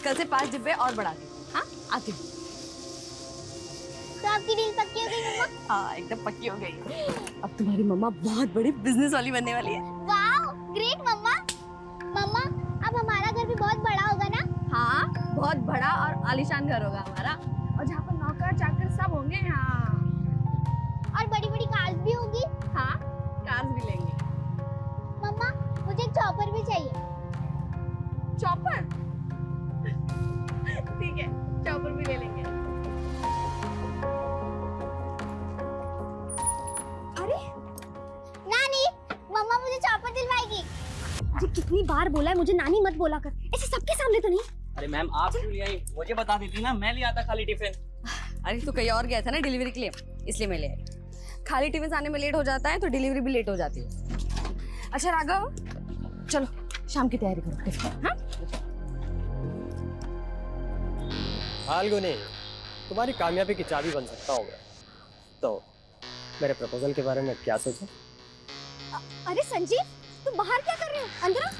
कल से 5 डिब्बे और बढ़ा दी। हाँ आती हूँ। तो आपकी डील पक्की हो गई मम्मा? हाँ एकदम पक्की हो गई। अब तुम्हारी मम्मा बहुत बड़ी बिजनेस वाली बनने वाली है। वाओ ग्रेट मम्मा। मम्मा अब हमारा घर भी बहुत बड़ा होगा ना? हाँ बहुत बड़ा और आलीशान घर होगा हमारा, और जहाँ पर नौकर चाकर सब होंगे। हाँ और बड़ी बड़ी कार्स भी होगी। हाँ कार्स भी लेंगे। मम्मा मुझे एक चॉपर भी चाहिए। चॉपर? ठीक है चॉपर भी ले लेंगे। अरे नानी मम्मा मुझे चॉपर दिलवाएगी। मुझे कितनी बार बोला है मुझे नानी मत बोला कर, ऐसे सबके सामने तो नहीं। अरे मैम आप क्यों नहीं आई? मुझे बता देती ना, मैं ले आता खाली टिफिन। अरे तू कहीं और गया था ना डिलीवरी के लिए, इसलिए मैं ले आई। खाली टिफिन आने में लेट हो जाता है तो डिलीवरी भी लेट हो जाती है। अच्छा राघव चलो शाम की तैयारी करो टिफिन। हाँ फाल्गुनी, तुम्हारी कामयाबी की चाबी बन सकता हूँ मैं। तो मेरे प्रपोजल के बारे में क्या सोचा? अरे संजीव तुम बाहर क्या कर रहे हो, अंदर आओ।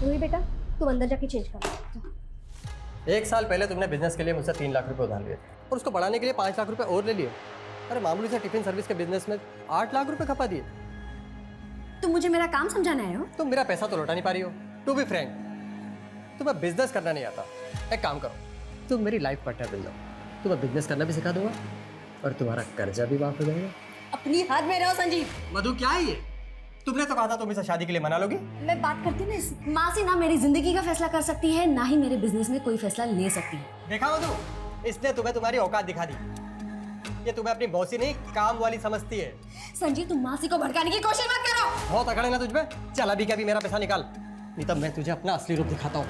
रोही बेटा तुम अंदर जाके चेंज कर लो। 1 साल पहले तुमने बिजनेस के लिए मुझसे 3 लाख रुपए उधार लिए थे और उसको बढ़ाने के लिए 5 लाख रुपए और ले लिए। अरे मामूली से टिफिन सर्विस के बिजनेस में 8 लाख रुपए खपा दिए। तुम मुझे मेरा काम समझाना आए हो? तुम मेरा पैसा तो लौटा नहीं पा रही हो। टू बी फ्रैंक, तुम्हें बिजनेस करना नहीं आता। एक काम करो, तुम मेरी लाइफ पार्टनर बन जाओ, तुम्हें बिजनेस करना भी सिखा दूंगा और तुम्हारा कर्जा भी माफ हो जाएगा। अपनी हद में रहो संजीव। मधु क्या है ये? तुमने तो कहा था तुम इसे शादी के लिए मना लोगी। मैं बात करती ना माँ से, ना मेरी जिंदगी का फैसला कर सकती है ना ही मेरे बिजनेस में कोई फैसला ले सकती है। देखा मधु, इसने तुम्हें तुम्हारी औकात दिखा दी। ये तुम्हें अपनी बॉसी नहीं काम वाली समझती है। संजीव तुम मासी को भड़काने की कोशिश मत करो। बहुत अकड़ है ना तुझमें। चल अभी क्या भी मेरा पैसा निकाल, नहीं तब मैं तुझे अपना असली रूप दिखाता हूँ।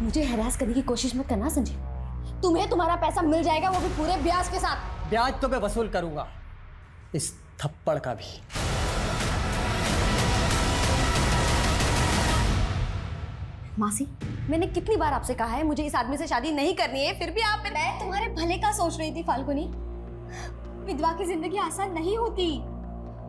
मुझे हरास करने की कोशिश मत करना संजीव। तुम्हें तुम्हारा पैसा मिल जाएगा, वो भी पूरे ब्याज के साथ। ब्याज तो मैं वसूल करूंगा, इस थप्पड़ का भी। मासी मैंने कितनी बार आपसे कहा है मुझे इस आदमी से शादी नहीं करनी है, फिर भी आप। मैं तुम्हारे भले का सोच रही थी फाल्गुनी। विधवा की जिंदगी आसान नहीं होती।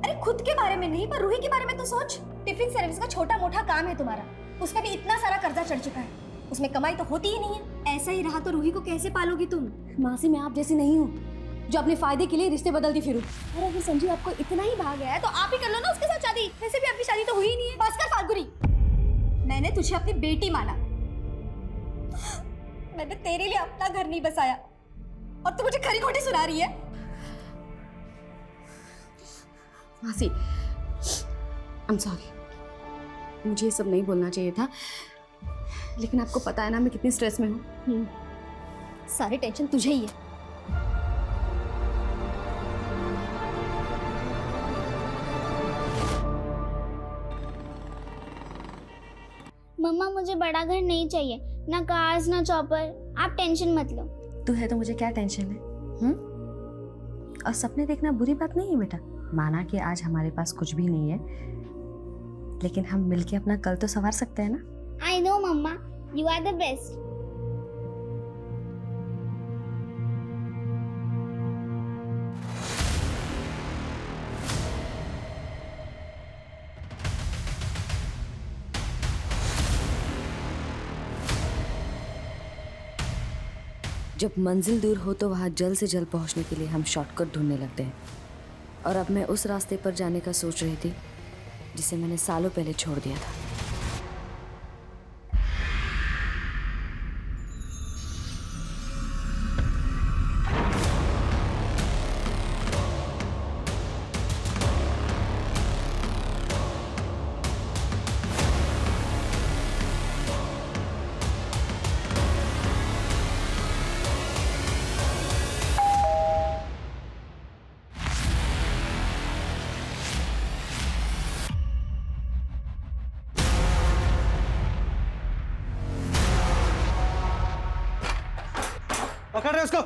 अरे खुद के बारे में नहीं पर रूही के बारे में तो सोच। टिफिन सर्विस का छोटा मोटा काम है तुम्हारा, उसमें भी इतना सारा कर्जा चढ़ चुका है, उसमें कमाई तो होती ही नहीं है। ऐसा ही रहा तो रूही को कैसे पालोगी तुम? मासी मैं आप जैसी नहीं हूँ जो अपने फायदे के लिए रिश्ते बदलती फिरूं। अरे अगर संजीव आपको इतना ही भाग गया है तो आप ही कर लो ना उसके साथ शादी। वैसे भी आपकी शादी तो हुई ही नहीं है। बस कर फाल्गुनी, मैंने तुझे अपनी बेटी माना, मैंने तेरे लिए अपना घर नहीं बसाया और तू मुझे खरी खोटी सुना रही है। मासी आई एम सॉरी, मुझे ये सब नहीं बोलना चाहिए था, लेकिन आपको पता है ना मैं कितनी स्ट्रेस में हूँ। सारी टेंशन तुझे ही है। मम्मा मुझे बड़ा घर नहीं चाहिए, ना कार्स ना चॉपर। आप टेंशन मत लो। तू है तो मुझे क्या टेंशन है? और सपने देखना बुरी बात नहीं है बेटा। माना कि आज हमारे पास कुछ भी नहीं है, लेकिन हम मिलके अपना कल तो संवार सकते हैं ना। I know mumma, you are the best. जब मंजिल दूर हो तो वहाँ जल्द से जल्द पहुँचने के लिए हम शॉर्टकट ढूंढने लगते हैं, और अब मैं उस रास्ते पर जाने का सोच रही थी जिसे मैंने सालों पहले छोड़ दिया था। पकड़ रहे उसको।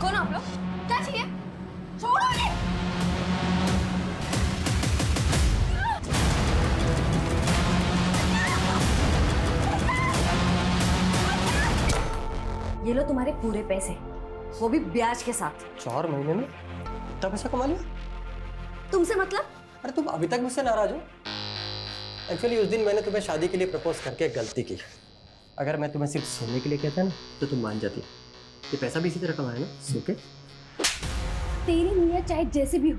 कौन आप लोग? क्या चाहिए? छोड़ो मुझे। ये लो तुम्हारे पूरे पैसे, वो भी ब्याज के साथ। 4 महीने में इतना पैसा कमा लिया? तुमसे मतलब? अरे तुम अभी तक मुझसे नाराज हो? एक्चुअली उस दिन मैंने तुम्हें शादी के लिए प्रपोज करके एक गलती की। अगर मैं तुम्हें सिर्फ सोने के लिए कहता ना तो तुम मान जाती। ये पैसा भी इसी तरह कमाया ना, सो के। तेरी नीयत चाहे जैसी भी हो,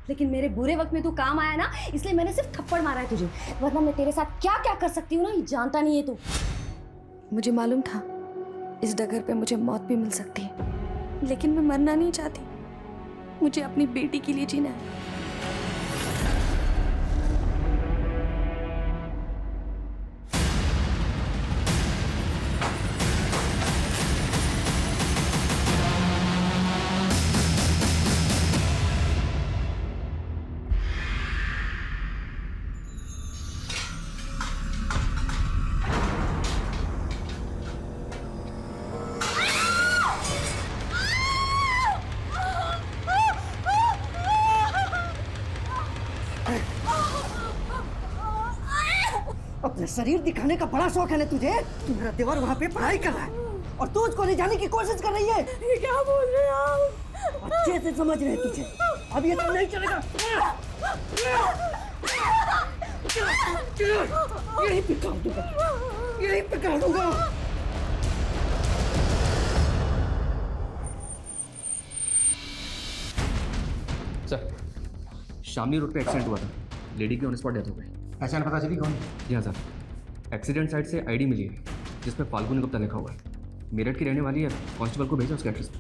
लेकिन मेरे बुरे वक्त में तू काम आया ना, इसलिए मैंने सिर्फ थप्पड़ मारा है तुझे, वरना मैं तेरे साथ क्या क्या कर सकती हूँ ना, ये जानता नहीं है तू। मुझे मालूम था इस डगर पे मुझे मौत भी मिल सकती है, लेकिन मैं मरना नहीं चाहती। मुझे अपनी बेटी के लिए जीना है। अपने शरीर दिखाने का बड़ा शौक है ना तुझे। तुम्हारा देवर वहाँ पे पढ़ाई कर रहा है और तू उसको ले जाने की कोशिश कर रही है। ये क्या बोल रहे हैं आप? अच्छे से समझ रहे हैं तुझे। अब ये तो नहीं चलेगा। यही पे काट दूंगा, यही पे काट दूंगा। सर, शामली रोड पे एक्सीडेंट हुआ था। लेडी की ऑन स्पॉट डेथ हो गई। पहचान पता चली कौन? जी हाँ सर, एक्सीडेंट साइट से आईडी मिली है जिस पे फाल्गुनी गुप्ता लिखा हुआ है। मेरठ की रहने वाली है। कांस्टेबल को भेजा उसके एड्रेस पे।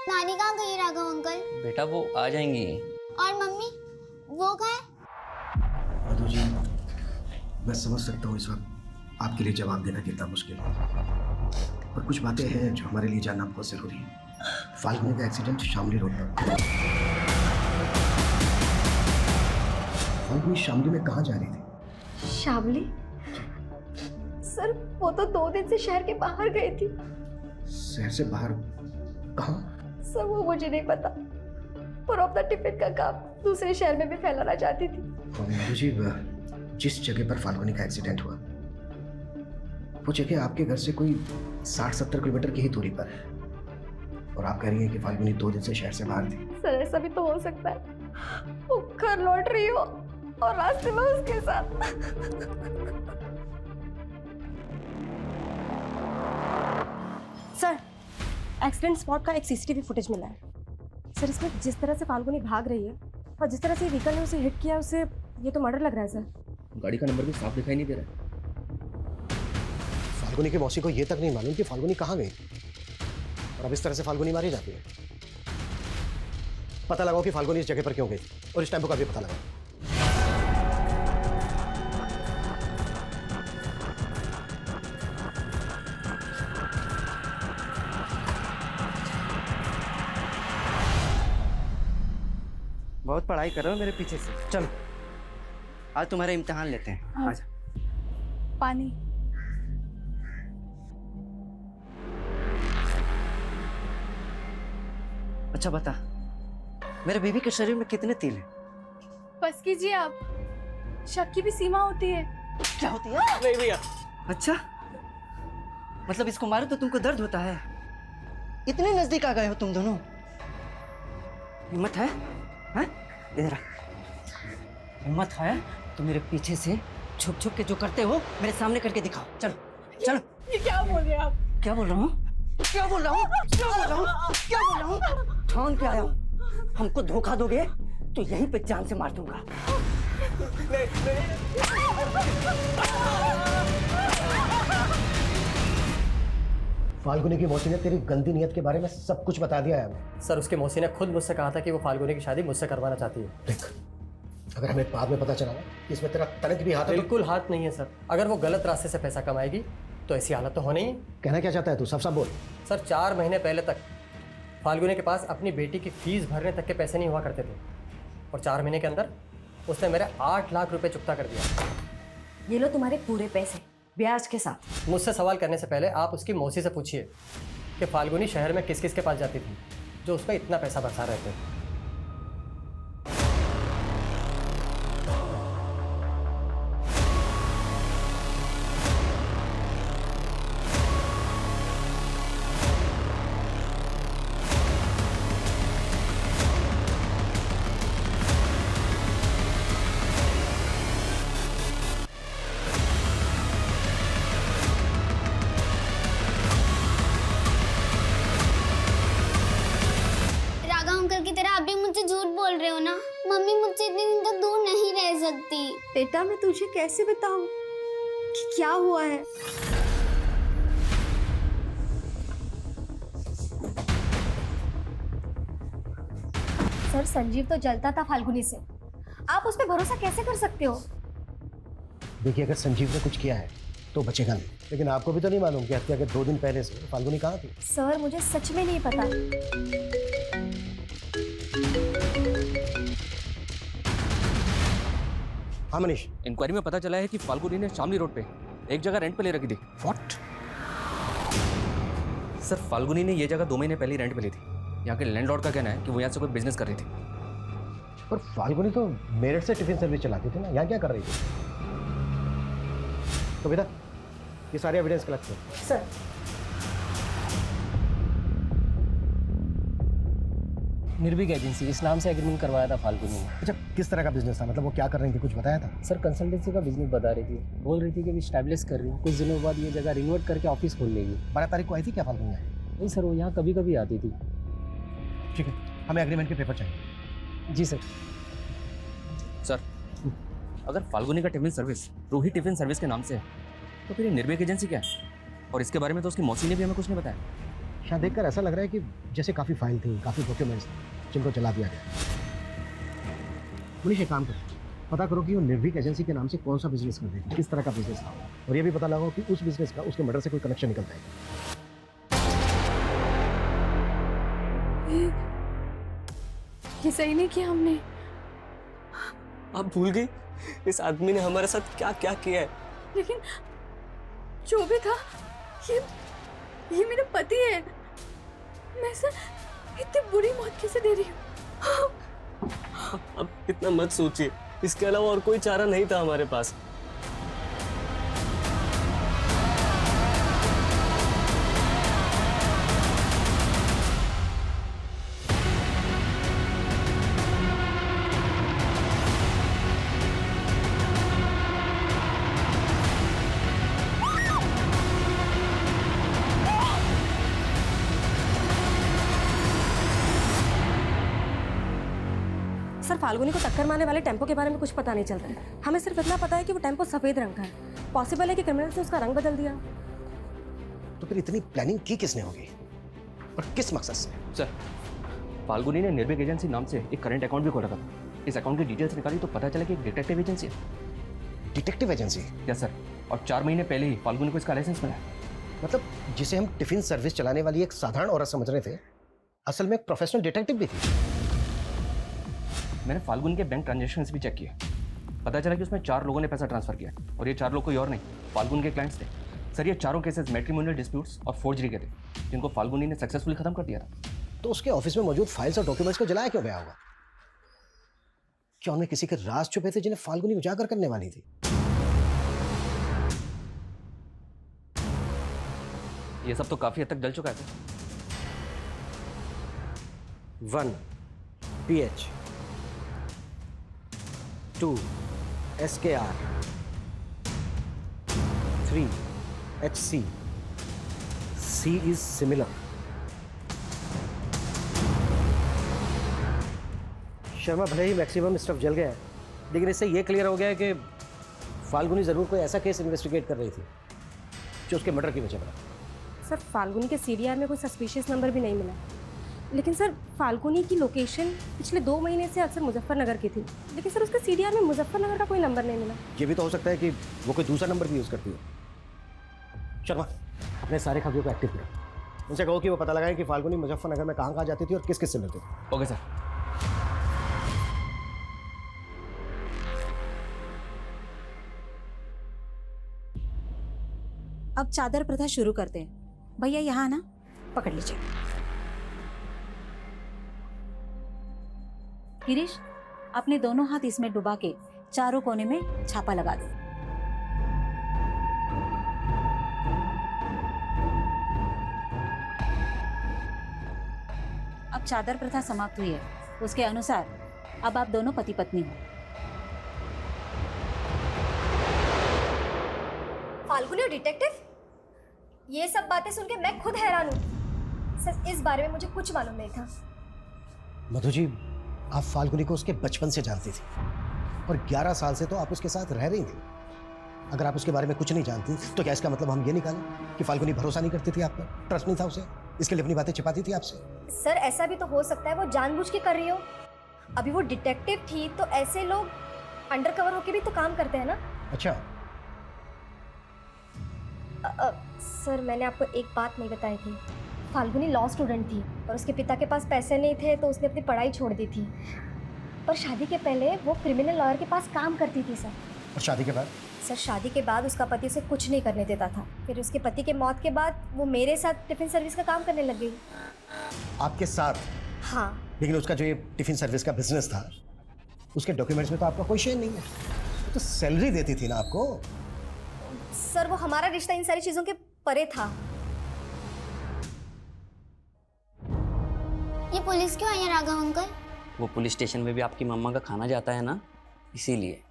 नानी कहाँ गई राघव अंकल? बेटा वो आ जाएंगी। और मम्मी वो कहाँ है? मधु जी, मैं समझ सकता हूँ इस वक्त आपके लिए जवाब देना कितना मुश्किल है, और कुछ बातें हैं जो हमारे लिए जानना बहुत ज़रूरी है। फाल्गुनी का एक्सीडेंट शामली रोड पर। फाल्गुनी शामली में कहाँ जा रही थी? शामली? सर वो तो 2 दिन से शहर के बाहर गई थी। शहर से बाहर कहाँ? सर वो मुझे नहीं पता, पर अपना टिफिन का काम दूसरे शहर में भी फैलाना चाहती थी। और मधु जी, जिस जगह पर फाल्गुनी का एक्सीडेंट हुआ वो जगह आपके घर से कोई 60-70 किलोमीटर की ही दूरी पर है, और आप कह रही हैं कि फाल्गुनी 2 दिन से शहर से बाहर थी। सर ऐसा भी तो हो सकता है वो घर लौट रही हो और रास्ते में उसके साथ। सर, एक्सीडेंट स्पॉट का एक सीसीटीवी फुटेज मिला है। सर इसमें जिस तरह से फाल्गुनी भाग रही है और जिस तरह से व्हीकल ने उसे हिट किया, उसे ये तो मर्डर लग रहा है सर। गाड़ी का नंबर भी साफ दिखाई नहीं दे रहा है। फाल्गुनी की मौसी को ये तक नहीं मालूम कि फाल्गुनी कहाँ गई, और अब इस तरह से फाल्गुनी मारी जाती है। पता लगाओ कि फाल्गुनी इस जगह पर क्यों गई, और इस टेम्पो का भी पता लगाओ। बहुत पढ़ाई कर रहे हो मेरे पीछे से। चलो आज तुम्हारा इम्तिहान लेते हैं। आजा। पानी। अच्छा बता, मेरे बीवी के शरीर में कितने तिल हैं? बस कीजिए आप, शक की भी सीमा होती है। क्या होती है? नहीं भैया। अच्छा, मतलब इसको मारो तो तुमको दर्द होता है? इतने नजदीक आ गए हो तुम दोनों। हिम्मत है? हैं? इधर आ। हिम्मत है तो मेरे पीछे से छुप छुप के जो करते हो मेरे सामने करके दिखाओ। चलो चलो। ये क्या बोल रहे हैं आप? क्या बोल रहा हूँ? क्या बोल रहा हूँ? क्या बोल रहा हूँ? क्या बोल रहा हूँ? ठान के आया हूँ। हमको धोखा दोगे तो यहीं पे जान से मार दूंगा। फाल्गुनी की मौसी ने तेरी गंदी नीयत के बारे में सब कुछ बता दिया है हमें। सर उसकी मौसी ने खुद मुझसे कहा था कि वो फाल्गुनी की शादी मुझसे करवाना चाहती है। देख, अगर हमें बाद में पता चला ना कि इसमें तेरा तनिक भी हाथ है तो बिल्कुल हाथ नहीं है सर। अगर वो गलत रास्ते से पैसा कमाएगी तो ऐसी हालत तो होनी ही। कहना क्या चाहता है तू? साफ साफ बोल। सर 4 महीने पहले तक फाल्गुनी के पास अपनी बेटी की फीस भरने तक के पैसे नहीं हुआ करते थे, और 4 महीने के अंदर उसने मेरे 8 लाख रुपए चुकता कर दिया। ये लो तुम्हारे पूरे पैसे ब्याज के साथ। मुझसे सवाल करने से पहले आप उसकी मौसी से पूछिए कि फाल्गुनी शहर में किस किस के पास जाती थी जो उस पर इतना पैसा बरसा रहे थे। बोल रहे हो ना, मम्मी मुझसे इतने दिन तक दूर नहीं रह सकती। बेटा मैं तुझे कैसे बताऊं कि क्या हुआ है। सर संजीव तो जलता था फाल्गुनी से, आप उस पर भरोसा कैसे कर सकते हो? देखिए, अगर संजीव ने कुछ किया है तो बचेगा नहीं, लेकिन आपको भी तो नहीं मालूम कि हत्या के 2 दिन पहले से फाल्गुनी कहाँ थी। सर मुझे सच में नहीं पता। हाँ मनीष। इंक्वायरी में पता चला है कि फाल्गुनी ने शामली रोड पे एक जगह रेंट पे ले रखी थी। व्हाट? सर फाल्गुनी ने ये जगह 2 महीने पहले ही रेंट पे ली थी। यहाँ के लैंडलॉर्ड का कहना है कि वो यहाँ से कोई बिजनेस कर रही थी। पर फाल्गुनी तो मेरठ से टिफिन सर्विस चलाती थी ना, यहाँ क्या कर रही थी? तो बेटा ये सारे एविडेंस कलेक्ट करो। सर निर्भीक एजेंसी इस नाम से एग्रीमेंट करवाया था फाल्गुनी ने। अच्छा, किस तरह का बिजनेस था? मतलब वो क्या कर रही थी, कुछ बताया था? सर कंसल्टेंसी का बिजनेस बता रही थी, बोल रही थी कि स्टैब्लिश कर रही हूँ, कुछ दिनों बाद ये जगह रिनोवेट करके ऑफिस खोल लेगी। 12 तारीख को आई थी क्या फाल्गुनी यहाँ? नहीं सर, वो यहाँ कभी कभी आती थी। ठीक है, हमें एग्रीमेंट के पेपर चाहिए। जी सर। सर अगर फाल्गुनी का tiffin service Roohi tiffin service के नाम से है तो फिर ये निर्भीक एजेंसी क्या है? और इसके बारे में तो उसकी मौसी ने भी हमें कुछ नहीं बताया। यहाँ देखकर ऐसा लग रहा है कि जैसे काफ़ी फाइल थी, काफ़ी डॉक्यूमेंट्स जिनको जला दिया गया। मनीष एक काम करो, पता करो कि वो निर्भीक एजेंसी के नाम से कौन सा बिजनेस कर रही थी, किस तरह का बिजनेस था, और ये भी पता लगाओ कि उस बिजनेस का उसके मर्डर से कोई कनेक्शन निकलता है। ये सही नहीं किया हमने। आप भूल गई इस आदमी ने हमारे साथ क्या क्या किया है। लेकिन जो भी था, ये मेरा पति है। मैं सर इतनी बुरी मौत कैसे दे रही हूँ? अब इतना मत सोचिए, इसके अलावा और कोई चारा नहीं था हमारे पास। सर फाल्गुनी को टक्कर मारने वाले टेम्पो के बारे में कुछ पता नहीं चल रहा है। हमें सिर्फ इतना पता है कि वो टेम्पो सफेद रंग का है। पॉसिबल है कि क्रिमिनल्स ने उसका रंग बदल दिया। तो फिर इतनी प्लानिंग की किसने होगी और किस मकसद से? सर फाल्गुनी ने निर्भीक एजेंसी नाम से एक करंट अकाउंट भी खोला था। इस अकाउंट की डिटेल्स निकाली तो पता चला कि एक डिटेक्टिव एजेंसी है। Detective agency? यस सर, और 4 महीने पहले ही फाल्गुनी को इसका लाइसेंस मिला है। मतलब जिसे हम टिफिन सर्विस चलाने वाली एक साधारण औरत समझ रहे थे, असल में एक प्रोफेशनल डिटेक्टिव भी थी। मैंने फाल्गुनी के बैंक ट्रांजैक्शंस भी चेक किए, पता चला कि उसमें 4 लोगों ने पैसा ट्रांसफर किया, और ये 4 लोग कोई और नहीं, फाल्गुनी के क्लाइंट्स थे। सर ये चारों केसेस मैट्रिमोनियल डिस्प्यूट्स और फोर्जरी के थे, जिनको फाल्गुनी ने सक्सेसफुली खत्म कर दिया था। तो उसके ऑफिस में मौजूद फाइल्स और डॉक्यूमेंट्स को जलाया क्यों गया होगा? क्या उनमें किसी के राज छुपे थे जिन्हें फाल्गुनी उजागर करने वाली थी? ये सब तो काफी हद तक जल चुका है sir. 1 PH 2 SKR 3 HC C is similar। Sharma भले ही मैक्सिमम स्टफ जल गया है, लेकिन इससे ये क्लियर हो गया है कि फाल्गुनी ज़रूर कोई ऐसा केस इन्वेस्टिगेट कर रही थी जो उसके मर्डर की वजह बना। सर फाल्गुनी के CDR में कोई सस्पिशियस नंबर भी नहीं मिला। लेकिन सर फाल्गुनी की लोकेशन पिछले 2 महीने से अक्सर मुजफ्फरनगर की थी, लेकिन सर उसके CDR में मुजफ्फरनगर का कोई नंबर नहीं मिला। ये भी तो हो सकता है कि वो कोई दूसरा नंबर भी यूज़ करती हो। शर्मा अपने सारे खबरों को एक्टिव करो, उनसे कहो कि वो पता लगाएं कि फाल्गुनी मुजफ्फरनगर में कहाँ जाती थी और किस किस से मिलती थी। Okay sir. अब चादर प्रथा शुरू करते हैं। भैया यहाँ ना, पकड़ लीजिए। गिरीश, अपने दोनों हाथ इसमें डुबा के चारों कोने में छापा लगा दो। अब चादर प्रथा समाप्त हुई है, उसके अनुसार अब आप दोनों पति पत्नी हो। फाल्गुनी और डिटेक्टिव, ये सब बातें सुन के मैं खुद हैरान हूँ। सर इस बारे में मुझे कुछ मालूम नहीं था। मधु जी, आप फाल्गुनी को उसके बचपन से जानती थी और 11 साल से तो आप उसके साथ रह रही थी। अगर आप उसके बारे में कुछ नहीं जानती तो क्या इसका मतलब हम ये निकालें कि फाल्गुनी भरोसा नहीं करती थी आप पर, ट्रस्ट नहीं था उसे, इसके लिए अपनी बातें छिपाती थी आपसे? सर ऐसा भी तो हो सकता है वो जानबूझ के कर रही हो। अभी वो डिटेक्टिव थी तो ऐसे लोग अंडरकवर होके भी तो काम करते हैं ना। अच्छा, सर मैंने आपको एक बात नहीं बताई थी। फाल्गुनी लॉ स्टूडेंट थी और उसके पिता के पास पैसे नहीं थे तो उसने अपनी पढ़ाई छोड़ दी थी। पर शादी के पहले वो क्रिमिनल लॉयर के पास काम करती थी सर। और शादी के बाद? सर शादी के बाद उसका पति उसे कुछ नहीं करने देता था। फिर उसके पति के मौत के बाद वो मेरे साथ टिफिन सर्विस का काम करने लग गई। आपके साथ? हाँ। लेकिन उसका जो ये टिफिन सर्विस का बिजनेस था उसके डॉक्यूमेंट्स में तो आपका कोई शेयर नहीं है। वो तो सैलरी देती थी ना आपको। सर वो हमारा रिश्ता इन सारी चीज़ों के परे था। ये पुलिस क्यों आई है राघव अंकल? वो पुलिस स्टेशन में भी आपकी मम्मा का खाना जाता है ना, इसीलिए।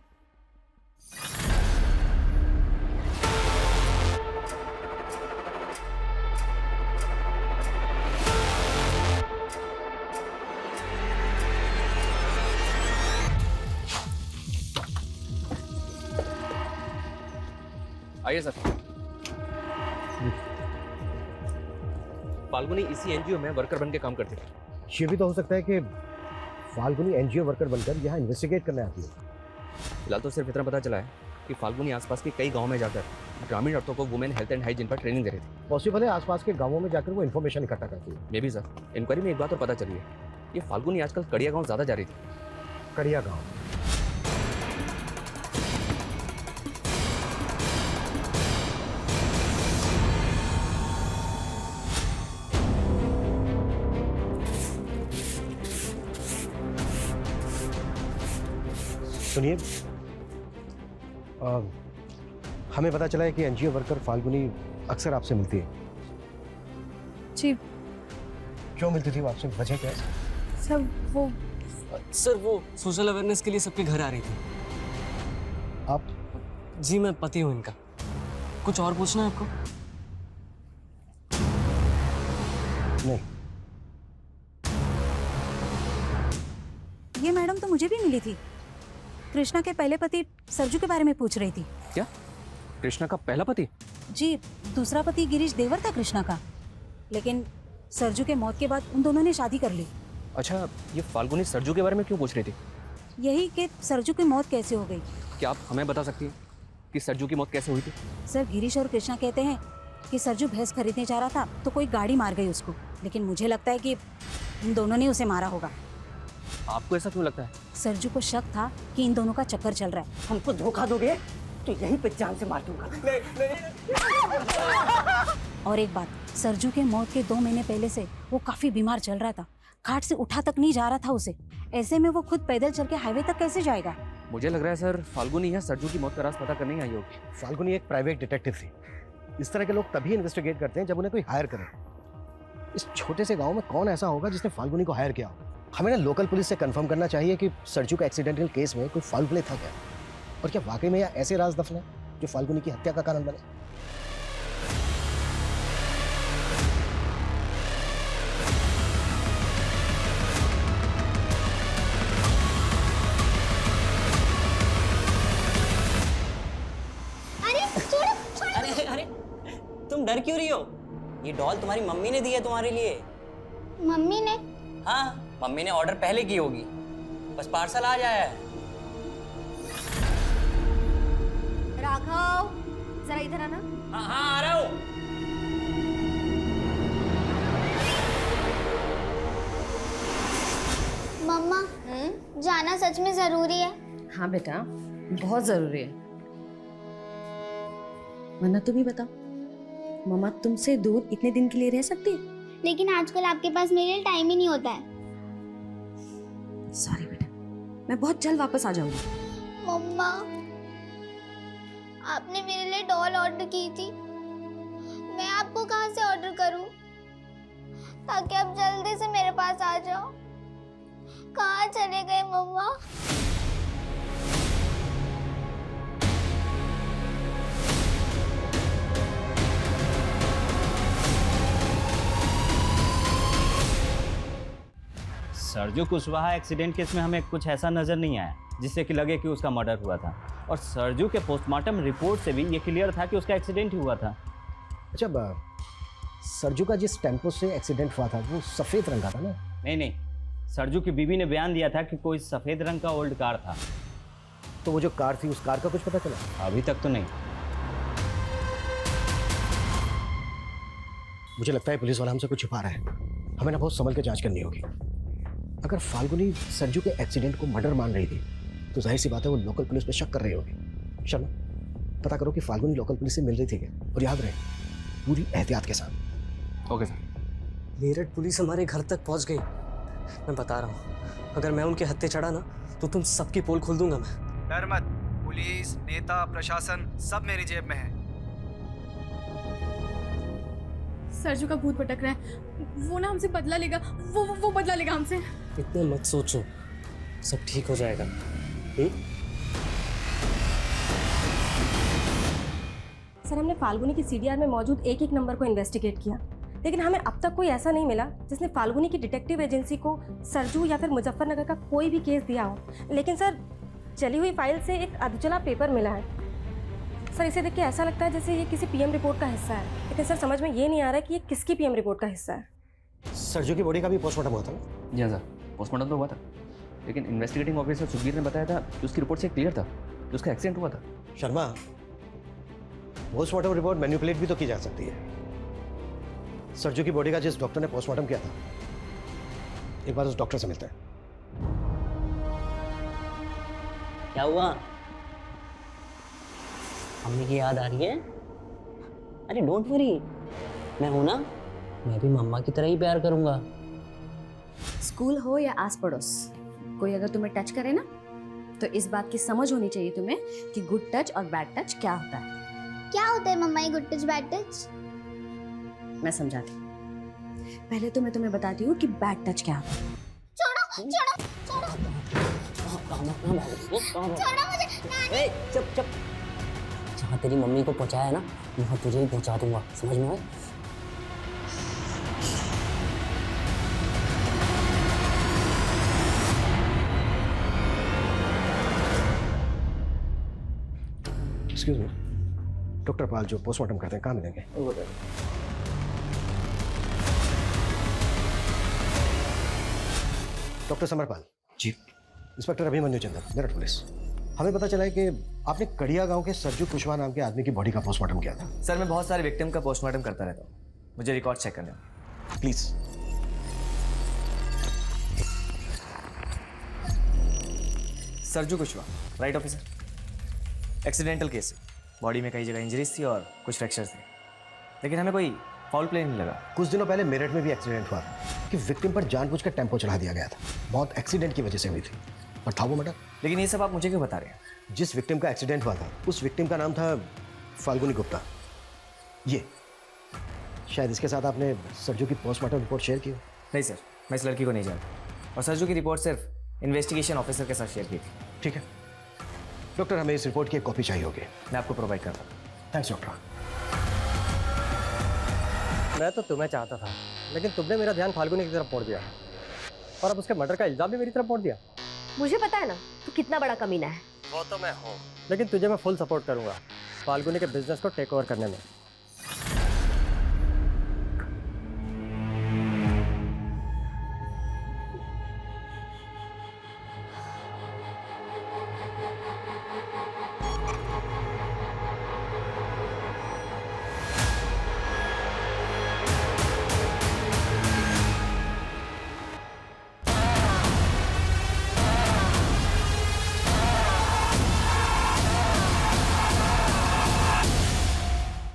आइए सर। फाल्गुनी इसी एनजीओ में वर्कर बन के काम करती थी। ये भी तो हो सकता है कि फाल्गुनी एनजीओ वर्कर बनकर यहाँ इन्वेस्टिगेट करने आती है। फिलहाल तो सिर्फ इतना पता चला है कि फाल्गुनी आसपास के कई गांवों में जाकर ग्रामीण औरतों को वुमेन हेल्थ एंड हाइजीन पर ट्रेनिंग दे रही थी। पॉसिबल है आसपास के गांवों में जाकर वो इन्फॉर्मेशन इकट्ठा करती है। May be sir. इंक्वायरी में एक बात और पता चली है, ये फाल्गुनी आजकल कड़िया गांव ज़्यादा जा रही थी। कड़िया गाँव? सुनिए, हमें पता चला है कि एनजीओ वर्कर फाल्गुनी अक्सर आपसे मिलती है। जी। क्यों मिलती थी वो आपसे, वजह क्या है? सर वो सोशल अवेयरनेस के लिए सबके घर आ रही थी। आप? जी मैं पति हूँ इनका। कुछ और पूछना है आपको? नहीं। ये मैडम तो मुझे भी मिली थी। कृष्णा के पहले पति सरजू के बारे में पूछ रही थी। क्या? कृष्णा का पहला पति? जी, दूसरा पति गिरीश देवर था कृष्णा का, लेकिन सरजू के मौत के बाद उन दोनों ने शादी कर ली। अच्छा, ये फाल्गुनी सरजू के बारे में क्यों पूछ रही थी? यही कि सरजू की मौत कैसे हो गई। क्या आप हमें बता सकती हैं कि सरजू की मौत कैसे हुई थी? सर, गिरीश और कृष्णा कहते हैं कि सरजू भैंस खरीदने जा रहा था तो कोई गाड़ी मार गई उसको, लेकिन मुझे लगता है कि इन दोनों ने उसे मारा होगा। आपको ऐसा क्यों लगता है? सरजू को शक था कि इन दोनों का चक्कर चल रहा है। हमको धोखा दोगे तो यहीं पे जान से मार दूंगा। और एक बात, सरजू के मौत के 2 महीने पहले से वो काफी बीमार चल रहा था, खाट से उठा तक नहीं जा रहा था उसे। ऐसे में वो खुद पैदल चल के हाईवे तक कैसे जाएगा? मुझे लग रहा है सर फाल्गुनी यहाँ सरजू की मौत का राज पता करने ही आई होगी। फाल्गुनी एक प्राइवेट डिटेक्टिव थी। इस तरह के लोग तभी इन्वेस्टिगेट करते हैं जब उन्हें कोई हायर करे। इस छोटे से गांव में कौन ऐसा होगा जिसने फाल्गुनी को हायर किया हो? हमें ना लोकल पुलिस से कंफर्म करना चाहिए कि सरजू का एक्सीडेंटल केस में कोई फाउल प्ले था क्या, और क्या वाकई में यहाँ ऐसे राज दफन है जो फाल्गुनी की हत्या का कारण बने। अरे अरे तुम डर क्यों रही हो? ये डॉल तुम्हारी मम्मी ने दी है तुम्हारे लिए। मम्मी ने? हाँ, मम्मी ने ऑर्डर पहले की होगी, बस पार्सल आ जाया है। राघव जरा इधर आना। हाँ हाँ आ रहा हूँ। मम्मा, जाना सच में जरूरी है? हाँ बेटा, बहुत जरूरी है। वरना तुम ही बताओ, मम्मा तुमसे दूर इतने दिन के लिए रह सकती है? लेकिन आजकल आपके पास मेरे लिए टाइम ही नहीं होता है। सॉरी बेटा, मैं बहुत जल्द वापस आ जाऊंगी। मम्मा, आपने मेरे लिए डॉल ऑर्डर की थी, मैं आपको कहाँ से ऑर्डर करूं ताकि आप जल्दी से मेरे पास आ जाओ? कहाँ चले गए मम्मा? सरजू कुशवाहा एक्सीडेंट केस में हमें कुछ ऐसा नज़र नहीं आया जिससे कि लगे कि उसका मर्डर हुआ था। और सरजू के पोस्टमार्टम रिपोर्ट से भी ये क्लियर था कि उसका एक्सीडेंट ही हुआ था। अच्छा, सरजू का जिस टेम्पो से एक्सीडेंट हुआ था वो सफ़ेद रंग का था ना? नहीं, सरजू की बीवी ने बयान दिया था कि कोई सफ़ेद रंग का ओल्ड कार था। तो वो जो कार थी उस कार का कुछ पता चला? अभी तक तो नहीं। मुझे लगता है पुलिस वाला हमसे कुछ छुपा रहा है। हमें ना बहुत संभल के जांच करनी होगी। अगर फाल्गुनी सरजू के एक्सीडेंट को मर्डर मान रही थी तो जाहिर सी बात है वो लोकल पुलिस पे शक कर रही होगी। शर्मा, पता करो कि फाल्गुनी लोकल पुलिस से मिल रही थी क्या, और याद रहे पूरी एहतियात के साथ। Okay sir. मेरठ पुलिस हमारे घर तक पहुंच गई। मैं बता रहा हूँ, अगर मैं उनके हत्थे चढ़ा ना तो तुम सबकी पोल खोल दूंगा मैं। डर मत, पुलिस, नेता, प्रशासन सब मेरी जेब में है। सरजू का भूत भटक रहा है, वो ना हमसे बदला लेगा, वो बदला लेगा हमसे। इतना मत सोचो, सब ठीक हो जाएगा। सर, हमने फाल्गुनी की सीडीआर में मौजूद एक एक नंबर को इन्वेस्टिगेट किया, लेकिन हमें अब तक कोई ऐसा नहीं मिला जिसने फाल्गुनी की डिटेक्टिव एजेंसी को सरजू या फिर मुजफ्फरनगर का कोई भी केस दिया हो। लेकिन सर, चली हुई फाइल से एक अधचला पेपर मिला है। सर, इसे देख के ऐसा लगता है जैसे ये किसी पीएम रिपोर्ट का हिस्सा है, लेकिन सर समझ में ये नहीं आ रहा है कि ये किसकी पीएम रिपोर्ट का हिस्सा है। सरजू की बॉडी का भी पोस्टमार्टम हुआ था ना? जी हाँ सर, पोस्टमार्टम तो हुआ था, लेकिन इन्वेस्टिगेटिंग ऑफिसर सुखबीर ने बताया था कि उसकी रिपोर्ट से क्लियर था कि उसका एक्सीडेंट हुआ था। शर्मा, पोस्टमार्टम रिपोर्ट मैनिपुलेट भी तो की जा सकती है। सरजू की बॉडी का जिस डॉक्टर ने पोस्टमार्टम किया था, एक बार उस डॉक्टर से मिलते हैं। क्या हुआ? मम्मी की याद आ रही है? अरे डोंट वरी, मैं हूं ना, मैं भी मम्मा की तरह ही प्यार करूंगा। स्कूल हो या आस पड़ोस, कोई अगर तुम्हें टच करे ना तो इस बात की समझ होनी चाहिए तुम्हें कि गुड टच और बैड टच क्या होता है। क्या होता है मम्मा ये गुड टच बैड टच? मैं समझाती हूँ। पहले तो मैं तुम्हें बताती हूँ कि बैड टच क्या होता है। छोड़ो छोड़ो छोड़ो छोड़ो मुझे। ए, चुप चुप। जहाँ तेरी मम्मी को पहुँचाया ना, वहाँ तुझे भी पहुँचा दूंगा, समझ में आया? एक्सक्यूज मी, डॉक्टर पाल जो पोस्टमार्टम करते हैं कहाँ मिलेंगे? डॉक्टर समरपाल जी। इंस्पेक्टर अभिमन्यु चंदन, मेरठ पुलिस। हमें पता चला है कि आपने कड़िया गांव के सरजू कुशवाहा नाम के आदमी की बॉडी का पोस्टमार्टम किया था। सर, मैं बहुत सारे विक्टिम का पोस्टमार्टम करता रहता हूँ, मुझे रिकॉर्ड चेक करने हैं। Please. Sarju Kushwaha, right officer? Accidental case है, बॉडी में कई जगह इंजरीज थी और कुछ फ्रैक्चर्स थे, लेकिन हमें कोई फाउल प्ले नहीं लगा। कुछ दिनों पहले मेरठ में भी एक्सीडेंट हुआ था कि विक्टिम पर जानबूझकर टेम्पो चढ़ा दिया गया था। बहुत एक्सीडेंट की वजह से हुई थी, और था वो मर्डर। लेकिन ये सब आप मुझे क्यों बता रहे हैं? जिस विक्टिम का एक्सीडेंट हुआ था उस विक्टिम का नाम था फाल्गुनी गुप्ता। ये शायद इसके साथ आपने सरजू की पोस्टमार्टम रिपोर्ट शेयर की हो। नहीं सर, मैं इस लड़की को नहीं जानता, और सरजू की रिपोर्ट सिर्फ इन्वेस्टिगेशन ऑफिसर के साथ शेयर की थी। ठीक है डॉक्टर, हमें इस रिपोर्ट की एक कॉपी चाहिए होगी। मैं आपको प्रोवाइड करता हूँ। Thanks doctor. मैं तो तुम्हें चाहता था, लेकिन तुमने मेरा ध्यान फाल्गुनी की तरफ मोड़ दिया, और अब उसके मर्डर का इल्जाम भी मेरी तरफ मोड़ दिया। मुझे पता है ना तू कितना बड़ा कमीना है। वो तो मैं हूँ, लेकिन तुझे मैं फुल सपोर्ट करूंगा फाल्गुनी के बिजनेस को टेक ओवर करने में।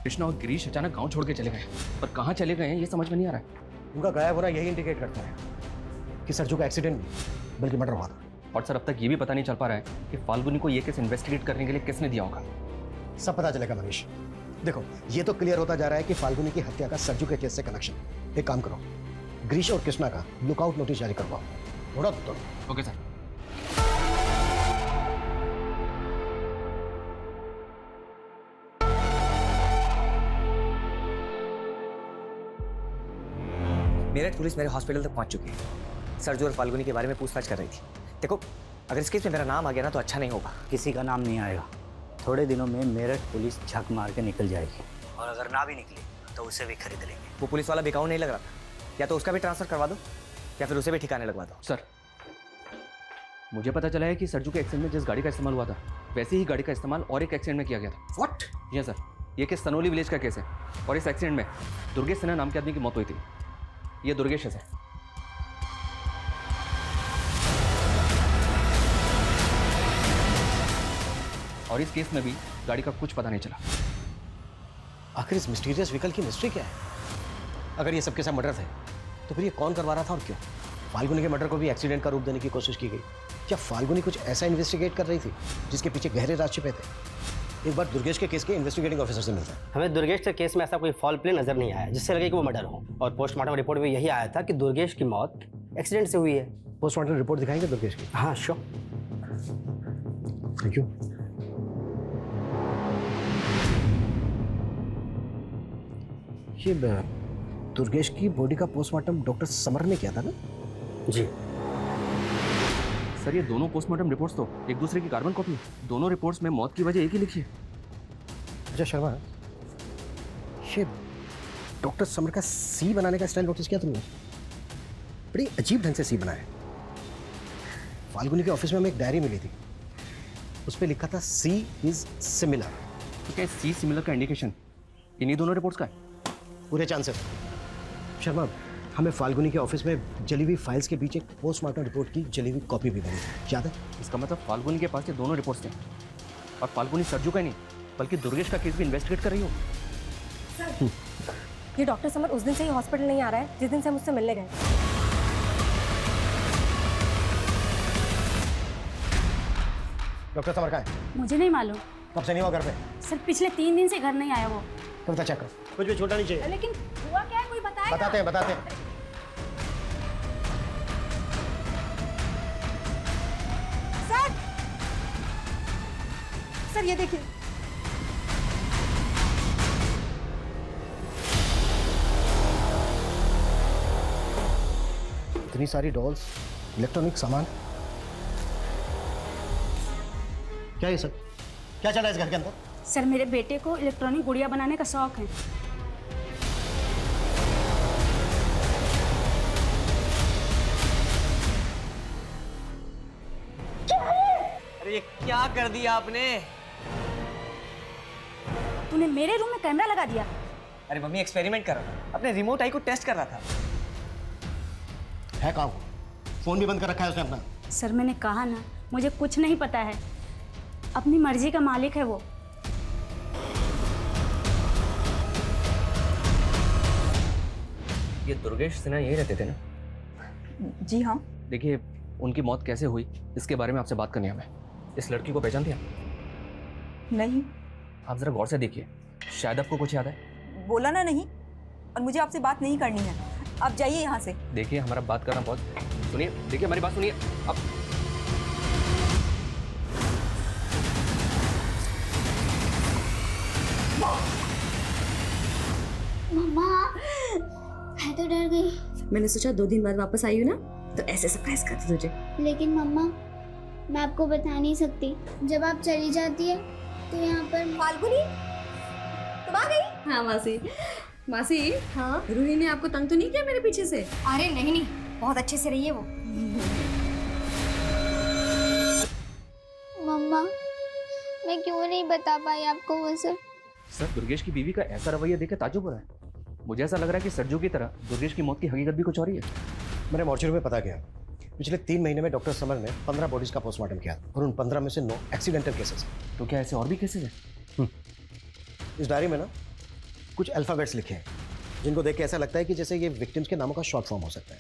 कृष्णा और गिरीश अचानक गांव छोड़ के चले गए, पर कहाँ चले गए हैं ये समझ में नहीं आ रहा है। उनका गायब होना यही इंडिकेट करता है कि सरजू का एक्सीडेंट नहीं बल्कि मर्डर हुआ था। और सर, अब तक ये भी पता नहीं चल पा रहा है कि फाल्गुनी को ये केस इन्वेस्टिगेट करने के लिए किसने दिया होगा। सब पता चलेगा मनीष। देखो, ये तो क्लियर होता जा रहा है कि फाल्गुनी की हत्या का सरजू के केस से कनेक्शन। एक काम करो, गिरीश और कृष्णा का लुकआउट नोटिस जारी करवाओ। थोड़ा तो ओके सर। मेरठ पुलिस मेरे हॉस्पिटल तक पहुंच चुकी है। सरजू और फाल्गुनी के बारे में पूछताछ कर रही थी। देखो, अगर इस केस में मेरा नाम आ गया ना तो अच्छा नहीं होगा। किसी का नाम नहीं आएगा। थोड़े दिनों में मेरठ पुलिस झक मार के निकल जाएगी, और अगर ना भी निकली तो उसे भी खरीद लेंगे। वो पुलिस वाला बिकाऊ नहीं लग रहा था, या तो उसका भी ट्रांसफर करवा दो या फिर उसे भी ठिकाने लगवा दो। सर, मुझे पता चला है कि सरजू के एक्सीडेंट में जिस गाड़ी का इस्तेमाल हुआ था वैसे ही गाड़ी का इस्तेमाल और एक एक्सीडेंट में किया गया था। व्हाट? जी सर, ये केस सनोली विलेज का केस है और इस एक्सीडेंट में दुर्गेश सिन्हा नाम के आदमी की मौत हुई थी। ये दुर्गेश है सर। और इस केस में भी गाड़ी का कुछ पता नहीं चला। आखिर इस मिस्टीरियस व्हीकल की मिस्ट्री क्या है? अगर ये सबके साथ मर्डर थे तो फिर ये कौन करवा रहा था और क्यों? फाल्गुनी के मर्डर को भी एक्सीडेंट का रूप देने की कोशिश की गई। क्या फाल्गुनी कुछ ऐसा इन्वेस्टिगेट कर रही थी जिसके पीछे गहरे राज छिपे थे? एक बार दुर्गेश के केस के इन्वेस्टिगेटिंग ऑफिसर से मिलता है। हमें दुर्गेश के केस में ऐसा कोई फॉल प्ले नजर नहीं आया जिससे लगे कि वो मर्डर हो, और पोस्टमार्टम रिपोर्ट में यही आया था कि दुर्गेश की मौत एक्सीडेंट से हुई है। पोस्टमार्टम रिपोर्ट दिखाएंगे दुर्गेश की? हाँ श्योर। Thank you. ये दुर्गेश की बॉडी का पोस्टमार्टम डॉक्टर समर ने किया था ना? जी सर, ये दोनों पोस्टमार्टम रिपोर्ट्स तो एक दूसरे की कार्बन कॉपी है। दोनों रिपोर्ट्स में मौत की वजह एक ही लिखी है। अच्छा शर्मा, ये डॉक्टर समर का सी बनाने का स्टाइल नोटिस किया तुमने? बड़ी अजीब ढंग से सी बनाया है। फाल्गुनी के ऑफिस में हमें एक डायरी मिली थी, उस पर लिखा था सी इज सिमिलर। तो क्या सी सिमिलर का इंडिकेशन इन्हीं दोनों रिपोर्ट्स का है? पूरे चांसेस। शर्मा, हमें फाल्गुनी के ऑफिस में जली हुई फाइल्स के बीच एक पोस्टमार्टम रिपोर्ट की जली हुई कॉपी भी मिली थी, याद है? इसका मतलब फाल्गुनी के पास ये दोनों रिपोर्ट्स थे और फाल्गुनी सरजू का ही नहीं बल्कि दुर्गेश का केस भी इन्वेस्टिगेट कर रही हो। ये डॉक्टर समर उस दिन से ही हॉस्पिटल नहीं आ रहा है जिस दिन से हम उससे मिलने गए। डॉक्टर समर कहाँ है? मुझे नहीं मालूम कब से नहीं हुआ घर पे? सर, पिछले 3 दिन से घर नहीं आया वो। कविता चेक करो, कुछ भी छोटा नहीं चाहिए। लेकिन हुआ क्या है, कोई बताएगा? बताते हैं। सर ये देखिए, इतनी सारी डॉल्स, इलेक्ट्रॉनिक सामान, क्या ये सब क्या चल रहा है इस घर के अंदर? सर, मेरे बेटे को इलेक्ट्रॉनिक गुड़िया बनाने का शौक है। अरे ये क्या कर दिया आपने? तूने मेरे रूम में कैमरा लगा दिया। अरे मम्मी एक्सपेरिमेंट कर रहा था, अपने रिमोट आई को टेस्ट कर रहा था। है कहाँ? फोन भी बंद कर रखा है उसने अपना। सर, मैंने कहा ना, मुझे कुछ नहीं पता है। अपनी मर्जी का मालिक है वो। ये दुर्गेश सिन्हा यहीं रहते थे ना? जी हाँ। देखिए, उनकी मौत कैसे हुई इसके बारे में आपसे बात करनी है हमें। इस लड़की को पहचानते हैं? नहीं। आप जरा गौर से देखिए, शायद आपको कुछ याद है। बोला ना नहीं, और मुझे आपसे बात नहीं करनी है। आप जाइए यहाँ से। देखिए, हमारा बात करना बहुत, सुनिए, देखिए हमारी बात सुनिए। अब मम्मा, मैं तो डर गई। मैंने सोचा 2 दिन बाद वापस आई हूँ ना, तो ऐसे सरप्राइज करती तुझे। लेकिन मम्मा, मैं आपको बता नहीं सकती। जब आप चली जाती है तो यहाँ पर फाल्गुनी तुम आ गई? हाँ मासी। हाँ, रूही ने आपको तंग तो नहीं किया मेरे पीछे से? अरे नहीं, बहुत अच्छे से रही है वो। मम्मा, मैं क्यों नहीं बता पाई आपको वो सब? सर, दुर्गेश की बीवी का ऐसा रवैया देख के ताज्जुब हो रहा है। मुझे ऐसा लग रहा है कि सरजू की तरह दुर्गेश की मौत की हकीकत भी कुछ और ही है। मैंने मॉर्चरी में पता किया, पिछले 3 महीने में डॉक्टर समर ने 15 बॉडीज का पोस्टमार्टम किया और उन 15 में से 9 एक्सीडेंटल केसेस। तो क्या ऐसे और भी केसेस हैं? इस डायरी में ना कुछ अल्फ़ाबेट्स लिखे हैं जिनको देख के ऐसा लगता है कि जैसे ये विक्टिम्स के नामों का शॉर्ट फॉर्म हो सकता है।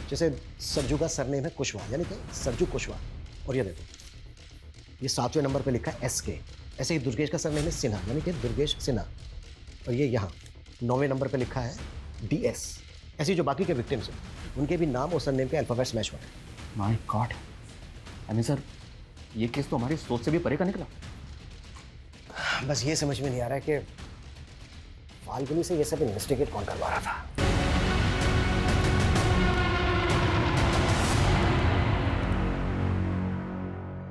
जैसे सरजू का सरनेम है कुशवाहा, यानी कि सरजू कुशवाहा। और ये देखो, ये 7वें नंबर पे लिखा है SK। ऐसे ही दुर्गेश का सरनेम है सिन्हा, यानी कि दुर्गेश सिन्हा। और ये यहाँ 9वें नंबर पे लिखा है DS। ऐसी जो बाकी के विक्टिम्स हैं उनके भी नाम और सरनेम के अल्फ़ाबेट्स मैच हुए। माय गॉड, अमीन सर, ये केस तो हमारी सोच से भी परे का निकला। बस ये समझ में नहीं आ रहा है कि फाल्गुनी से ये सब इन्वेस्टिगेट कौन करवा रहा था।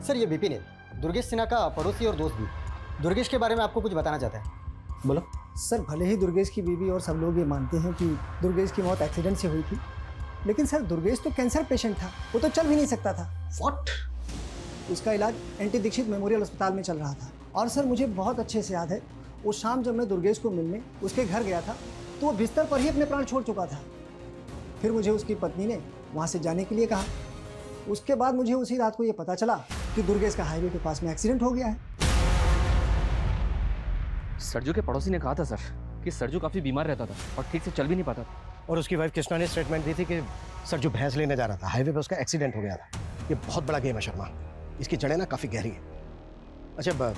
सर ये विपिन है, दुर्गेश सिन्हा का पड़ोसी और दोस्त भी। दुर्गेश के बारे में आपको कुछ बताना चाहता है। बोलो। सर भले ही दुर्गेश की बीवी और सब लोग ये मानते हैं कि दुर्गेश की मौत एक्सीडेंट से हुई थी, लेकिन सर दुर्गेश तो कैंसर पेशेंट था, वो तो चल भी नहीं सकता था। व्हाट? उसका इलाज एनटी दीक्षित मेमोरियल अस्पताल में चल रहा था। और सर मुझे बहुत अच्छे से याद है, उस शाम जब मैं दुर्गेश को मिलने उसके घर गया था तो वो बिस्तर पर ही अपने प्राण छोड़ चुका था। फिर मुझे उसकी पत्नी ने वहाँ से जाने के लिए कहा। उसके बाद मुझे उसी रात को ये पता चला कि दुर्गेश का हाईवे के पास में एक्सीडेंट हो गया है। सरजू के पड़ोसी ने कहा था सर कि सरजू काफ़ी बीमार रहता था और ठीक से चल भी नहीं पाता था। और उसकी वाइफ कृष्णा ने स्टेटमेंट दी थी कि सरजू भैंस लेने जा रहा था, हाईवे पे उसका एक्सीडेंट हो गया था। ये बहुत बड़ा गेम है शर्मा, इसकी जड़ें ना काफ़ी गहरी है। अच्छा,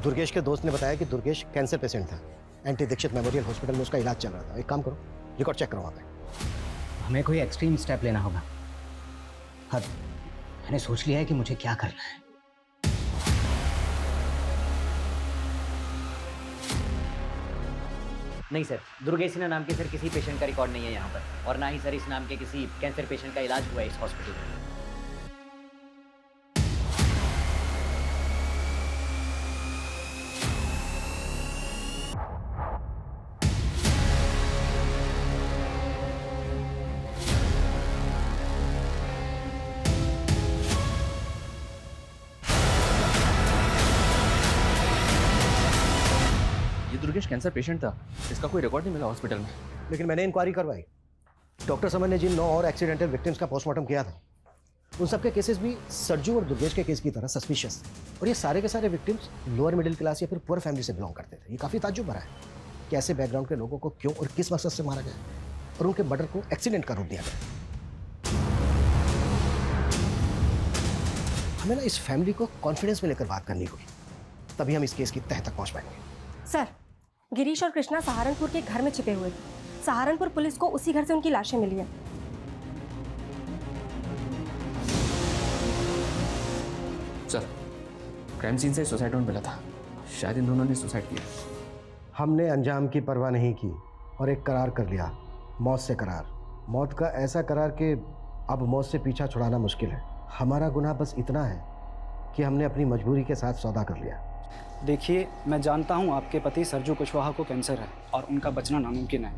दुर्गेश के दोस्त ने बताया कि दुर्गेश कैंसर पेशेंट था, एनटी दीक्षित मेमोरियल हॉस्पिटल में उसका इलाज चल रहा था। एक काम करो, रिकॉर्ड चेक करो वहाँ पे। हमें कोई एक्सट्रीम स्टेप लेना होगा। हाँ, मैंने सोच लिया है कि मुझे क्या करना है। नहीं सर, दुर्गेश सिन्हा नाम के सर किसी पेशेंट का रिकॉर्ड नहीं है यहाँ पर, और ना ही सर इस नाम के किसी कैंसर पेशेंट का इलाज हुआ है इस हॉस्पिटल में। दुर्गेश कैंसर पेशेंट था, इसका कोई रिकॉर्ड नहीं मिला हॉस्पिटल में। लेकिन मैंने इंक्वायरी करवाई। डॉक्टर समन ने जिन 9 और एक्सीडेंटल विक्टिम्स का पोस्टमार्टम किया था, उन सबके केसेस भी सरजू और दुर्गेश के केस की तरह सस्पिशियस थे। और ये सारे के सारे विक्टिम्स लोअर मिडिल क्लास या फिर पुअर फैमिली से बिलोंग करते थे। ये काफ़ी ताज्जुब भरा है कि ऐसे बैकग्राउंड के लोगों को क्यों और किस मकसद से मारा गया और उनके मर्डर को एक्सीडेंट का रूप दिया गया। हमें ना इस फैमिली को कॉन्फिडेंस में लेकर बात करनी होगी, तभी हम इस केस की तह तक पहुँच पाएंगे। सर, गिरीश और कृष्णा सहारनपुर के घर में छिपे हुए थे। सहारनपुर पुलिस को उसी घर से उनकी लाशें मिली हैं। सर, क्राइम सीन से सुसाइड नोट मिला था, शायद इन दोनों ने सुसाइड किया। हमने अंजाम की परवाह नहीं की और एक करार कर लिया, मौत से करार। मौत का ऐसा करार कि अब मौत से पीछा छुड़ाना मुश्किल है। हमारा गुनाह बस इतना है कि हमने अपनी मजबूरी के साथ सौदा कर लिया। देखिए, मैं जानता हूँ आपके पति सरजू कुशवाहा को कैंसर है और उनका बचना नामुमकिन है,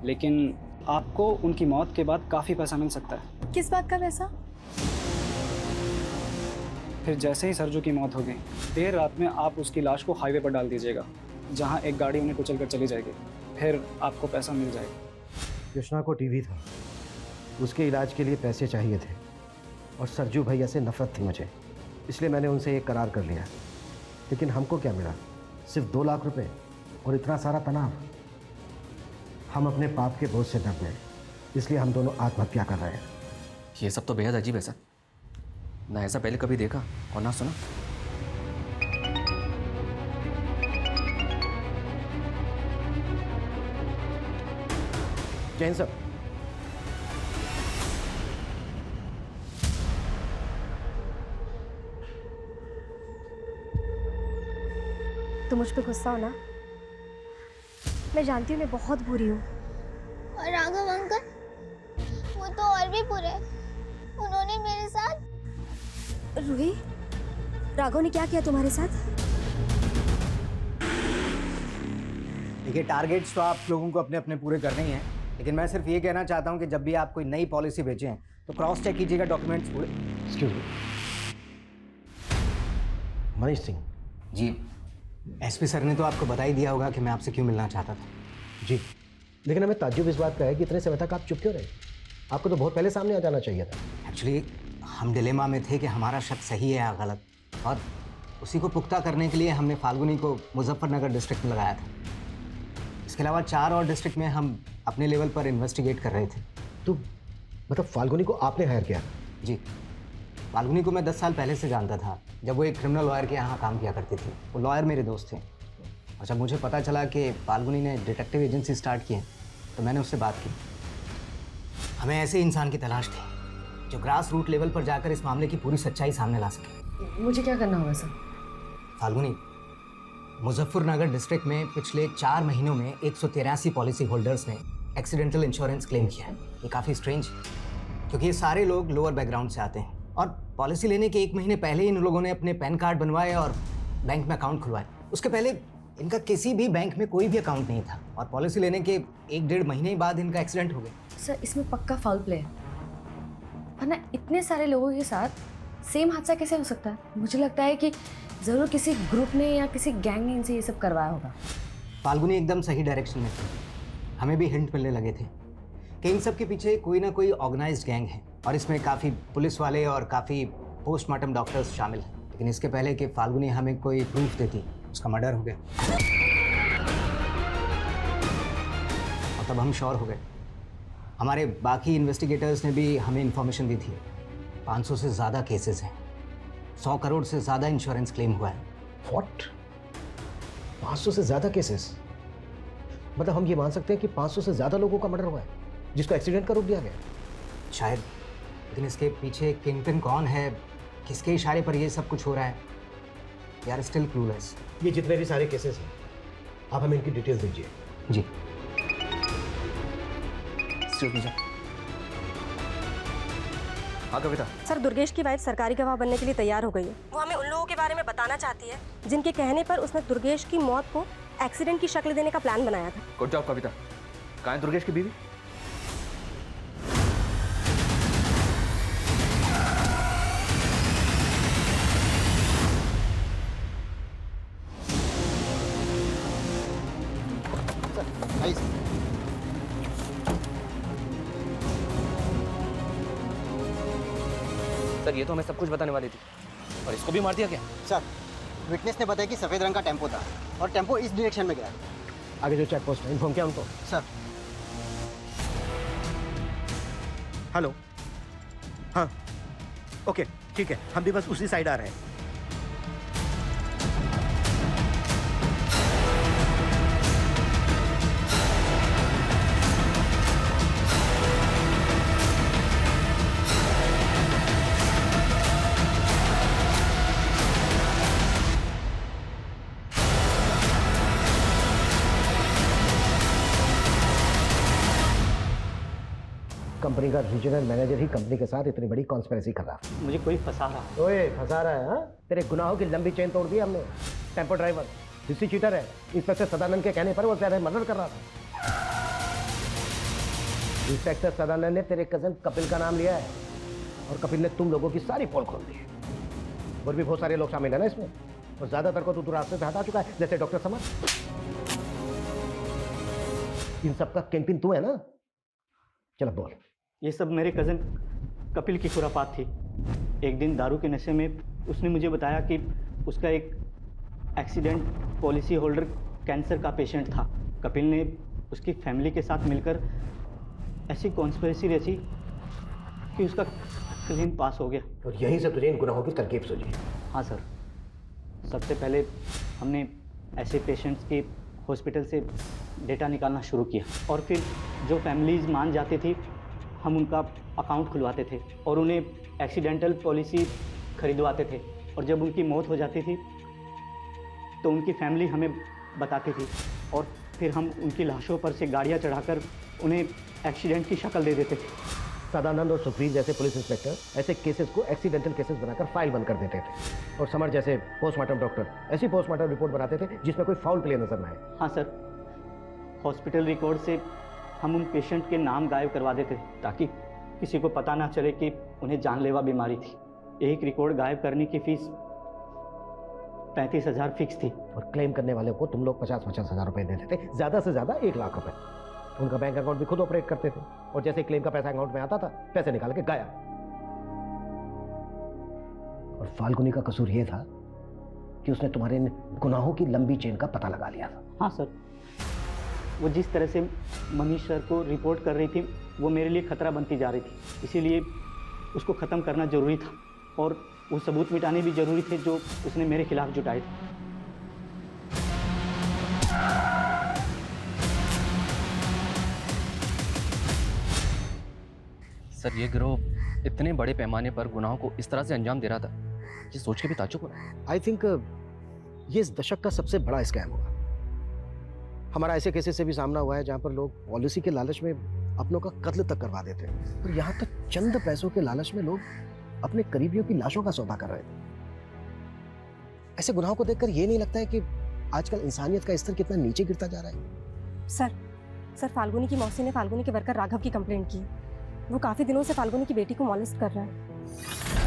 लेकिन आपको उनकी मौत के बाद काफ़ी पैसा मिल सकता है। किस बात का पैसा? फिर जैसे ही सरजू की मौत हो गई, देर रात में आप उसकी लाश को हाईवे पर डाल दीजिएगा, जहाँ एक गाड़ी उन्हें कुचल कर चली जाएगी। फिर आपको पैसा मिल जाएगा। कृष्णा को टीबी था, उसके इलाज के लिए पैसे चाहिए थे और सरजू भैया से नफरत थी मुझे, इसलिए मैंने उनसे एक करार कर लिया। लेकिन हमको क्या मिला? सिर्फ 2 लाख रुपए और इतना सारा तनाव। हम अपने पाप के बोझ से दब गए, इसलिए हम दोनों आत्महत्या कर रहे हैं। ये सब तो बेहद अजीब है सर, ना ऐसा पहले कभी देखा और ना सुना। जैन साहब, तो मुझ पे गुस्सा हो ना? मैं जानती हूँ मैं बहुत बुरी हूँ। और राघव अंकल, वो तो और भी बुरे। उन्होंने मेरे साथ। रूही, राघव ने क्या किया तुम्हारे साथ? देखिए, टारगेट्स तो आप लोगों को अपने अपने पूरे करने ही हैं, लेकिन मैं सिर्फ ये कहना चाहता हूँ कि जब भी आप कोई नई पॉलिसी भेजें तो क्रॉस चेक कीजिएगा डॉक्यूमेंट्स पूरे। Excuse me, Manish Singh ji. SP sir ने तो आपको बता ही दिया होगा कि मैं आपसे क्यों मिलना चाहता था। जी, लेकिन हमें ताज्जुब इस बात का है कि इतने समय तक आप चुप क्यों रहे? आपको तो बहुत पहले सामने आ जाना चाहिए था। एक्चुअली हम डिलेमा में थे कि हमारा शक सही है या गलत, और उसी को पुख्ता करने के लिए हमने फाल्गुनी को मुजफ्फरनगर डिस्ट्रिक्ट में लगाया था। इसके अलावा 4 और डिस्ट्रिक्ट में हम अपने लेवल पर इन्वेस्टिगेट कर रहे थे। तो मतलब फाल्गुनी को आपने हायर किया? जी, फाल्गुनी को मैं 10 साल पहले से जानता था, जब वो एक क्रिमिनल लॉयर के यहाँ काम किया करती थी। वो लॉयर मेरे दोस्त थे, और जब मुझे पता चला कि फाल्गुनी ने डिटेक्टिव एजेंसी स्टार्ट की है तो मैंने उससे बात की। हमें ऐसे इंसान की तलाश थी जो ग्रास रूट लेवल पर जाकर इस मामले की पूरी सच्चाई सामने ला सके। मुझे क्या करना होगा सर? फाल्गुनी, मुजफ्फरनगर डिस्ट्रिक्ट में पिछले 4 महीनों में 183 पॉलिसी होल्डर्स ने एक्सीडेंटल इंश्योरेंस क्लेम किया है। ये काफ़ी स्ट्रेंज है, क्योंकि ये सारे लोग लोअर बैकग्राउंड से आते हैं और पॉलिसी लेने के 1 महीने पहले ही इन लोगों ने अपने पैन कार्ड बनवाए और बैंक में अकाउंट खुलवाए। उसके पहले इनका किसी भी बैंक में कोई भी अकाउंट नहीं था और पॉलिसी लेने के 1-1.5 महीने बाद इनका एक्सीडेंट हो गया। सर इसमें पक्का फाउल प्ले है, वरना इतने सारे लोगों के साथ सेम हादसा कैसे हो सकता है? मुझे लगता है कि ज़रूर किसी ग्रुप ने या किसी गैंग ने इनसे ये सब करवाया होगा। फाल्गुनी एकदम सही डायरेक्शन में थी। हमें भी हिंट मिलने लगे थे कि इन सब के पीछे कोई ना कोई ऑर्गेनाइज्ड गैंग है और इसमें काफ़ी पुलिस वाले और काफ़ी पोस्टमार्टम डॉक्टर्स शामिल हैं। लेकिन इसके पहले कि फाल्गुनी हमें कोई प्रूफ देती, उसका मर्डर हो गया और तब हम श्योर हो गए। हमारे बाकी इन्वेस्टिगेटर्स ने भी हमें इन्फॉर्मेशन दी थी। 500 से ज़्यादा केसेस हैं, 100 करोड़ से ज़्यादा इंश्योरेंस क्लेम हुआ है। व्हाट? 500 से ज़्यादा केसेस? मतलब हम ये मान सकते हैं कि 500 से ज़्यादा लोगों का मर्डर हुआ है जिसको एक्सीडेंट का रूप दिया गया? शायद, लेकिन इसके पीछे किंगपिन कौन है, किसके इशारे पर ये सब कुछ हो रहा है, वी आर स्टिल क्लूलेस। ये जितने भी सारे केसेस हैं, आप हमें इनकी डिटेल्स दीजिए। जी। हाँ कविता। सर, दुर्गेश की वाइफ सरकारी गवाह बनने के लिए तैयार हो गई है। वो हमें उन लोगों के बारे में बताना चाहती है जिनके कहने पर उसने दुर्गेश की मौत को एक्सीडेंट की शक्ल देने का प्लान बनाया था। गुड जॉब कविता। कहाँ है दुर्गेश की बीवी? सर ये तो हमें सब कुछ बताने वाली थी और इसको भी मार दिया क्या? सर, विटनेस ने बताया कि सफ़ेद रंग का टेम्पो था और टेम्पो इस डायरेक्शन में गया। आगे जो चेक पोस्ट है, इन्फॉर्म किया उनको? सर। हेलो, हाँ ओके ठीक है, हम भी बस उसी साइड आ रहे हैं। कंपनी का रीजनल मैनेजर ही कंपनी के साथ इतनी बड़ी कॉन्स्पिरेसी कर रहा है। मुझे कोई फंसा रहा। ओए फंसा रहा है? हाँ, तेरे गुनाहों की लंबी चेन तोड़ दी हमने। टेम्पो ड्राइवर हिस्सी चीटर है। इंस्पेक्टर सदानंद के कहने पर वो तेरा मर्डर कर रहा था। इंस्पेक्टर सदानंद ने तेरे कजन कपिल का नाम लिया है और कपिल ने तुम लोगों की सारी पोल खोल दी है। और भी बहुत सारे लोग शामिल है ना इसमें, और ज्यादातर को तो रास्ते से हटा चुका है, जैसे डॉक्टर समर। इन सब का किंगपिन तू है ना? चलो बोल। ये सब मेरे कज़न कपिल की खुरापात थी। एक दिन दारू के नशे में उसने मुझे बताया कि उसका एक एक्सीडेंट पॉलिसी होल्डर कैंसर का पेशेंट था। कपिल ने उसकी फैमिली के साथ मिलकर ऐसी कॉन्स्पिरेसी रची कि उसका क्लेम पास हो गया। और यही से तुझे इन गुनाहों की तरकीब सूझी? हाँ सर, सबसे पहले हमने ऐसे पेशेंट्स के हॉस्पिटल से डेटा निकालना शुरू किया और फिर जो फैमिलीज़ मान जाती थी हम उनका अकाउंट खुलवाते थे और उन्हें एक्सीडेंटल पॉलिसी खरीदवाते थे। और जब उनकी मौत हो जाती थी तो उनकी फैमिली हमें बताती थी और फिर हम उनकी लाशों पर से गाड़ियाँ चढ़ाकर उन्हें एक्सीडेंट की शक्ल दे देते थे। सदानंद और सुप्रीत जैसे पुलिस इंस्पेक्टर ऐसे केसेस को एक्सीडेंटल केसेस बनाकर फाइल बंद कर देते थे, और समर जैसे पोस्टमार्टम डॉक्टर ऐसी पोस्टमार्टम रिपोर्ट बनाते थे जिसमें कोई फाउल प्ले नजर न आए। हाँ सर, हॉस्पिटल रिकॉर्ड से हम उन पेशेंट के नाम गायब करवा देते थे ताकि किसी को पता ना चले कि उन्हें जानलेवा बीमारी थी। एक रिकॉर्ड गायब करने की फीस 35,000 फिक्स थी और क्लेम करने वाले को तुम लोग 50-50 हज़ार रुपए देते थे, ज़्यादा से ज़्यादा 1 लाख रुपए। उनका बैंक अकाउंट भी खुद ऑपरेट करते थे और जैसे क्लेम का पैसा अकाउंट में आता था पैसे निकाल के गायब। और फाल्गुनी का कसूर यह था कि उसने तुम्हारे गुनाहों की लंबी चेन का पता लगा लिया था। हाँ सर, वो जिस तरह से मनीष सर को रिपोर्ट कर रही थी वो मेरे लिए खतरा बनती जा रही थी, इसीलिए उसको ख़त्म करना ज़रूरी था और वो सबूत मिटाने भी ज़रूरी थे जो उसने मेरे खिलाफ जुटाए थे। सर ये गिरोह इतने बड़े पैमाने पर गुनाहों को इस तरह से अंजाम दे रहा था, ये सोच के भी ताज्जुब हो रहा है। आई थिंक ये इस दशक का सबसे बड़ा स्कैम होगा। हमारा ऐसे केसेस से भी सामना हुआ है जहां पर लोग पॉलिसी के लालच में अपनों का कत्ल तक करवा देते हैं, और यहाँ तक चंद पैसों के लालच में लोग अपने करीबियों की लाशों का सौदा कर रहे थे। ऐसे गुनाहों को देखकर ये नहीं लगता है कि आजकल इंसानियत का स्तर कितना नीचे गिरता जा रहा है? सर फाल्गुनी की मौसी ने फाल्गुनी के वर्कर राघव की कंप्लेंट की। वो काफ़ी दिनों से फाल्गुनी की बेटी को मॉलेस्ट कर रहा है।